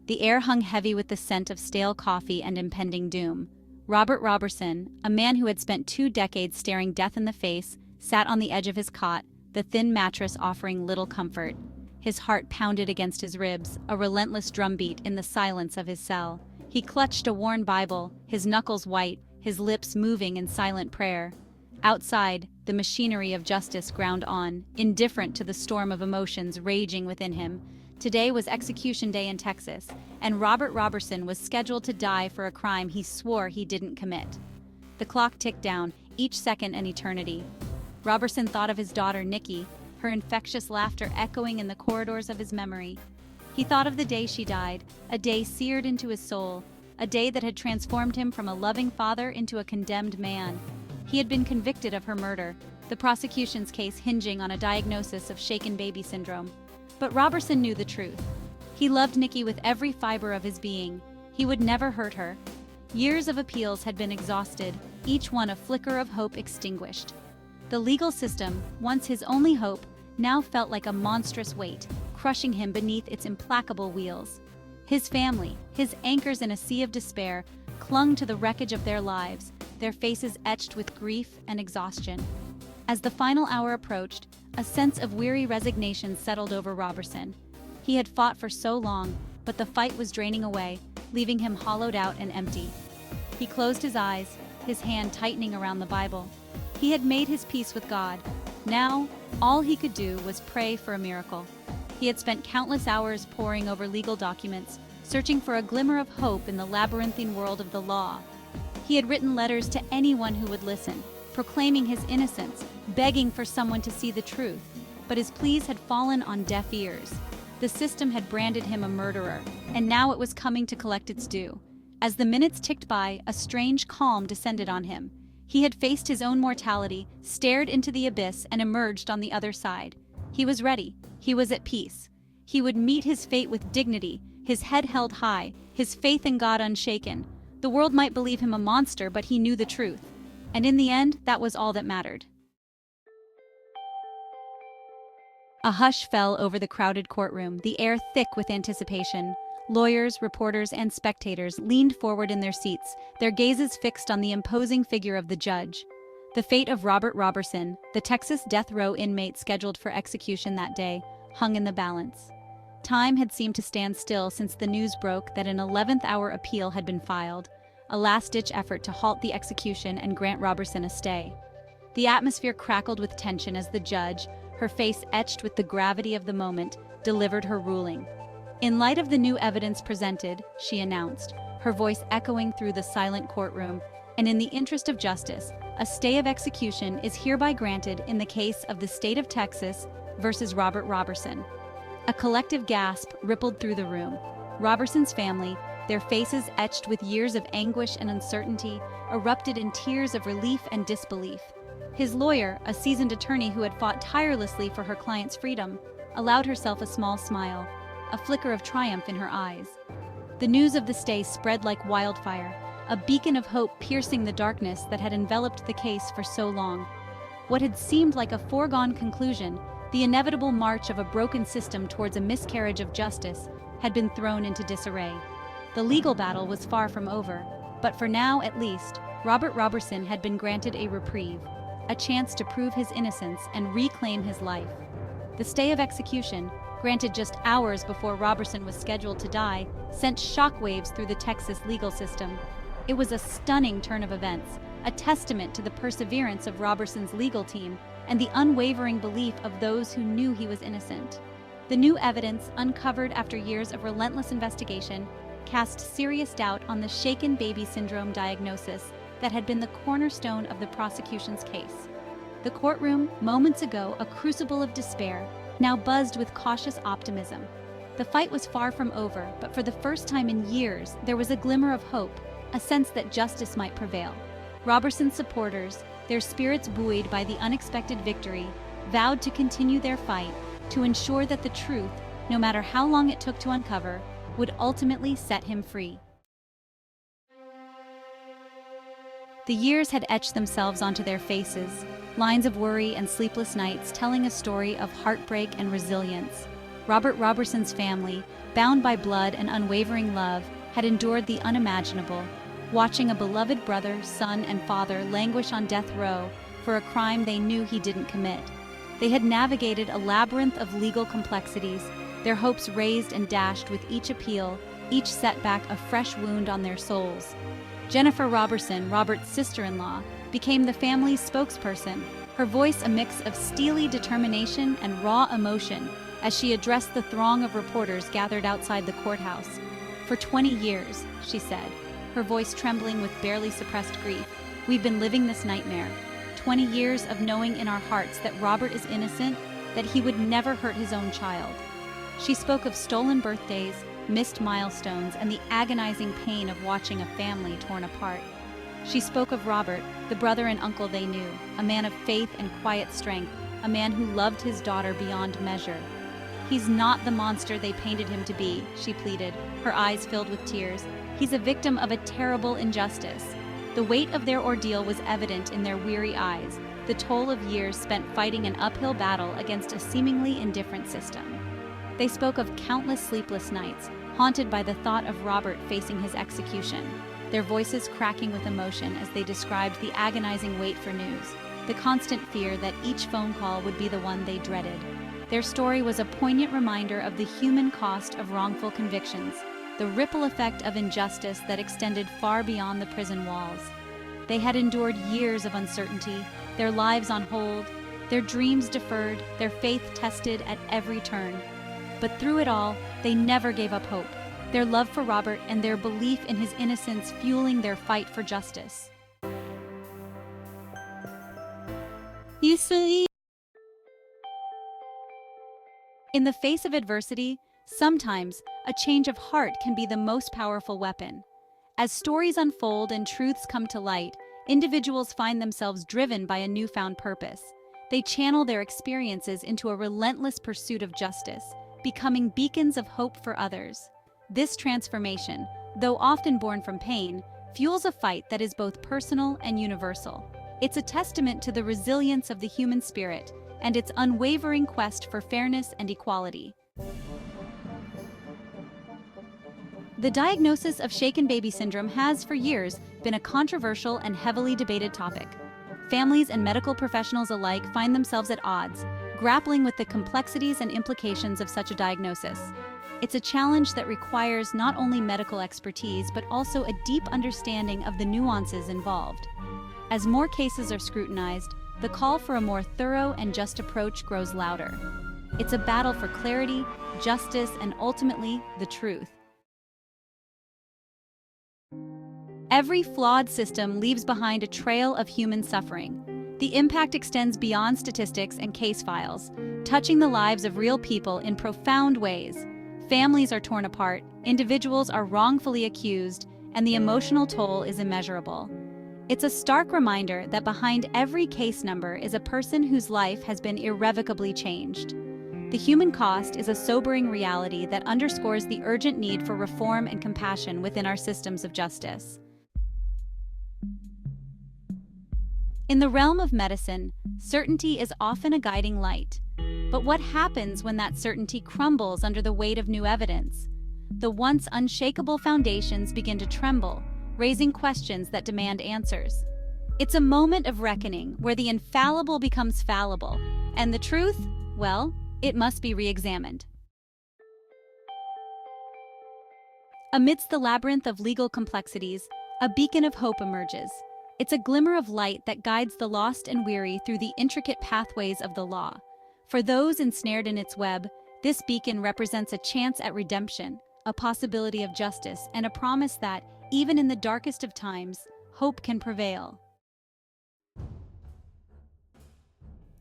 The air hung heavy with the scent of stale coffee and impending doom. Robert Robertson, a man who had spent 2 decades staring death in the face, sat on the edge of his cot, the thin mattress offering little comfort. His heart pounded against his ribs, a relentless drumbeat in the silence of his cell. He clutched a worn Bible, his knuckles white, his lips moving in silent prayer. Outside, the machinery of justice ground on, indifferent to the storm of emotions raging within him. Today was execution day in Texas, and Robert Robertson was scheduled to die for a crime he swore he didn't commit. The clock ticked down, each second an eternity. Robertson thought of his daughter, Nikki, her infectious laughter echoing in the corridors of his memory. He thought of the day she died, a day seared into his soul, a day that had transformed him from a loving father into a condemned man. He had been convicted of her murder, the prosecution's case hinging on a diagnosis of shaken baby syndrome. But Robertson knew the truth. He loved Nikki with every fiber of his being. He would never hurt her. Years of appeals had been exhausted, each one a flicker of hope extinguished. The legal system, once his only hope, now felt like a monstrous weight, crushing him beneath its implacable wheels. His family, his anchors in a sea of despair, clung to the wreckage of their lives, their faces etched with grief and exhaustion. As the final hour approached, a sense of weary resignation settled over Robertson. He had fought for so long, but the fight was draining away, leaving him hollowed out and empty. He closed his eyes, his hand tightening around the Bible. He had made his peace with God. Now, all he could do was pray for a miracle. He had spent countless hours poring over legal documents, searching for a glimmer of hope in the labyrinthine world of the law. He had written letters to anyone who would listen, proclaiming his innocence, begging for someone to see the truth. But his pleas had fallen on deaf ears. The system had branded him a murderer, and now it was coming to collect its due. As the minutes ticked by, a strange calm descended on him. He had faced his own mortality, stared into the abyss, and emerged on the other side. He was ready. He was at peace. He would meet his fate with dignity, his head held high, his faith in God unshaken. The world might believe him a monster, but he knew the truth. And in the end, that was all that mattered. A hush fell over the crowded courtroom, the air thick with anticipation. Lawyers, reporters, and spectators leaned forward in their seats, their gazes fixed on the imposing figure of the judge. The fate of Robert Robertson, the Texas death row inmate scheduled for execution that day, hung in the balance. Time had seemed to stand still since the news broke that an 11th-hour appeal had been filed, a last-ditch effort to halt the execution and grant Robertson a stay. The atmosphere crackled with tension as the judge, her face etched with the gravity of the moment, delivered her ruling. In light of the new evidence presented, she announced, her voice echoing through the silent courtroom, and in the interest of justice, a stay of execution is hereby granted in the case of the state of Texas versus Robert Robertson. A collective gasp rippled through the room. Robertson's family, their faces etched with years of anguish and uncertainty, erupted in tears of relief and disbelief. His lawyer, a seasoned attorney who had fought tirelessly for her client's freedom, allowed herself a small smile, a flicker of triumph in her eyes. The news of the stay spread like wildfire, a beacon of hope piercing the darkness that had enveloped the case for so long. What had seemed like a foregone conclusion, the inevitable march of a broken system towards a miscarriage of justice, had been thrown into disarray. The legal battle was far from over, but for now at least, Robert Robertson had been granted a reprieve, a chance to prove his innocence and reclaim his life. The stay of execution, granted just hours before Robertson was scheduled to die, sent shockwaves through the Texas legal system. It was a stunning turn of events, a testament to the perseverance of Robertson's legal team and the unwavering belief of those who knew he was innocent. The new evidence, uncovered after years of relentless investigation, cast serious doubt on the shaken baby syndrome diagnosis that had been the cornerstone of the prosecution's case. The courtroom, moments ago a crucible of despair, now buzzed with cautious optimism. The fight was far from over, but for the first time in years, there was a glimmer of hope, a sense that justice might prevail. Robertson's supporters, their spirits buoyed by the unexpected victory, vowed to continue their fight to ensure that the truth, no matter how long it took to uncover, would ultimately set him free. The years had etched themselves onto their faces, lines of worry and sleepless nights telling a story of heartbreak and resilience. Robert Roberson's family, bound by blood and unwavering love, had endured the unimaginable, watching a beloved brother, son, and father languish on death row for a crime they knew he didn't commit. They had navigated a labyrinth of legal complexities, their hopes raised and dashed with each appeal, each setback a fresh wound on their souls. Jennifer Roberson, Robert's sister-in-law, became the family's spokesperson, her voice a mix of steely determination and raw emotion as she addressed the throng of reporters gathered outside the courthouse. "For 20 years," she said, her voice trembling with barely suppressed grief, "we've been living this nightmare. 20 years of knowing in our hearts that Robert is innocent, that he would never hurt his own child." She spoke of stolen birthdays, missed milestones, and the agonizing pain of watching a family torn apart. She spoke of Robert, the brother and uncle they knew, a man of faith and quiet strength, a man who loved his daughter beyond measure. "He's not the monster they painted him to be," she pleaded, her eyes filled with tears. "He's a victim of a terrible injustice." The weight of their ordeal was evident in their weary eyes, the toll of years spent fighting an uphill battle against a seemingly indifferent system. They spoke of countless sleepless nights, haunted by the thought of Robert facing his execution, their voices cracking with emotion as they described the agonizing wait for news, the constant fear that each phone call would be the one they dreaded. Their story was a poignant reminder of the human cost of wrongful convictions, the ripple effect of injustice that extended far beyond the prison walls. They had endured years of uncertainty, their lives on hold, their dreams deferred, their faith tested at every turn. But through it all, they never gave up hope, their love for Robert and their belief in his innocence fueling their fight for justice. In the face of adversity, sometimes a change of heart can be the most powerful weapon. As stories unfold and truths come to light, individuals find themselves driven by a newfound purpose. They channel their experiences into a relentless pursuit of justice, becoming beacons of hope for others. This transformation, though often born from pain, fuels a fight that is both personal and universal. It's a testament to the resilience of the human spirit and its unwavering quest for fairness and equality. The diagnosis of shaken baby syndrome has, for years, been a controversial and heavily debated topic. Families and medical professionals alike find themselves at odds, grappling with the complexities and implications of such a diagnosis. It's a challenge that requires not only medical expertise, but also a deep understanding of the nuances involved. As more cases are scrutinized, the call for a more thorough and just approach grows louder. It's a battle for clarity, justice, and ultimately, the truth. Every flawed system leaves behind a trail of human suffering. The impact extends beyond statistics and case files, touching the lives of real people in profound ways. Families are torn apart, individuals are wrongfully accused, and the emotional toll is immeasurable. It's a stark reminder that behind every case number is a person whose life has been irrevocably changed. The human cost is a sobering reality that underscores the urgent need for reform and compassion within our systems of justice. In the realm of medicine, certainty is often a guiding light. But what happens when that certainty crumbles under the weight of new evidence? The once unshakable foundations begin to tremble, raising questions that demand answers. It's a moment of reckoning where the infallible becomes fallible, and the truth, well, it must be re-examined. Amidst the labyrinth of legal complexities, a beacon of hope emerges. It's a glimmer of light that guides the lost and weary through the intricate pathways of the law. For those ensnared in its web, this beacon represents a chance at redemption, a possibility of justice, and a promise that, even in the darkest of times, hope can prevail.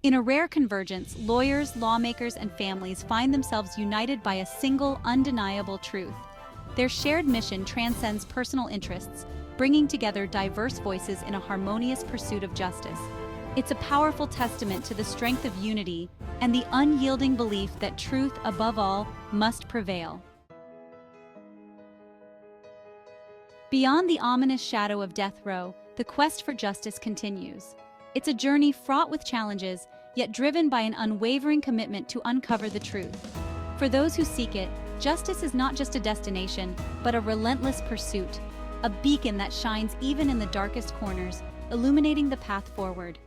In a rare convergence, lawyers, lawmakers, and families find themselves united by a single, undeniable truth. Their shared mission transcends personal interests, bringing together diverse voices in a harmonious pursuit of justice. It's a powerful testament to the strength of unity and the unyielding belief that truth, above all, must prevail. Beyond the ominous shadow of death row, the quest for justice continues. It's a journey fraught with challenges, yet driven by an unwavering commitment to uncover the truth. For those who seek it, justice is not just a destination, but a relentless pursuit, a beacon that shines even in the darkest corners, illuminating the path forward.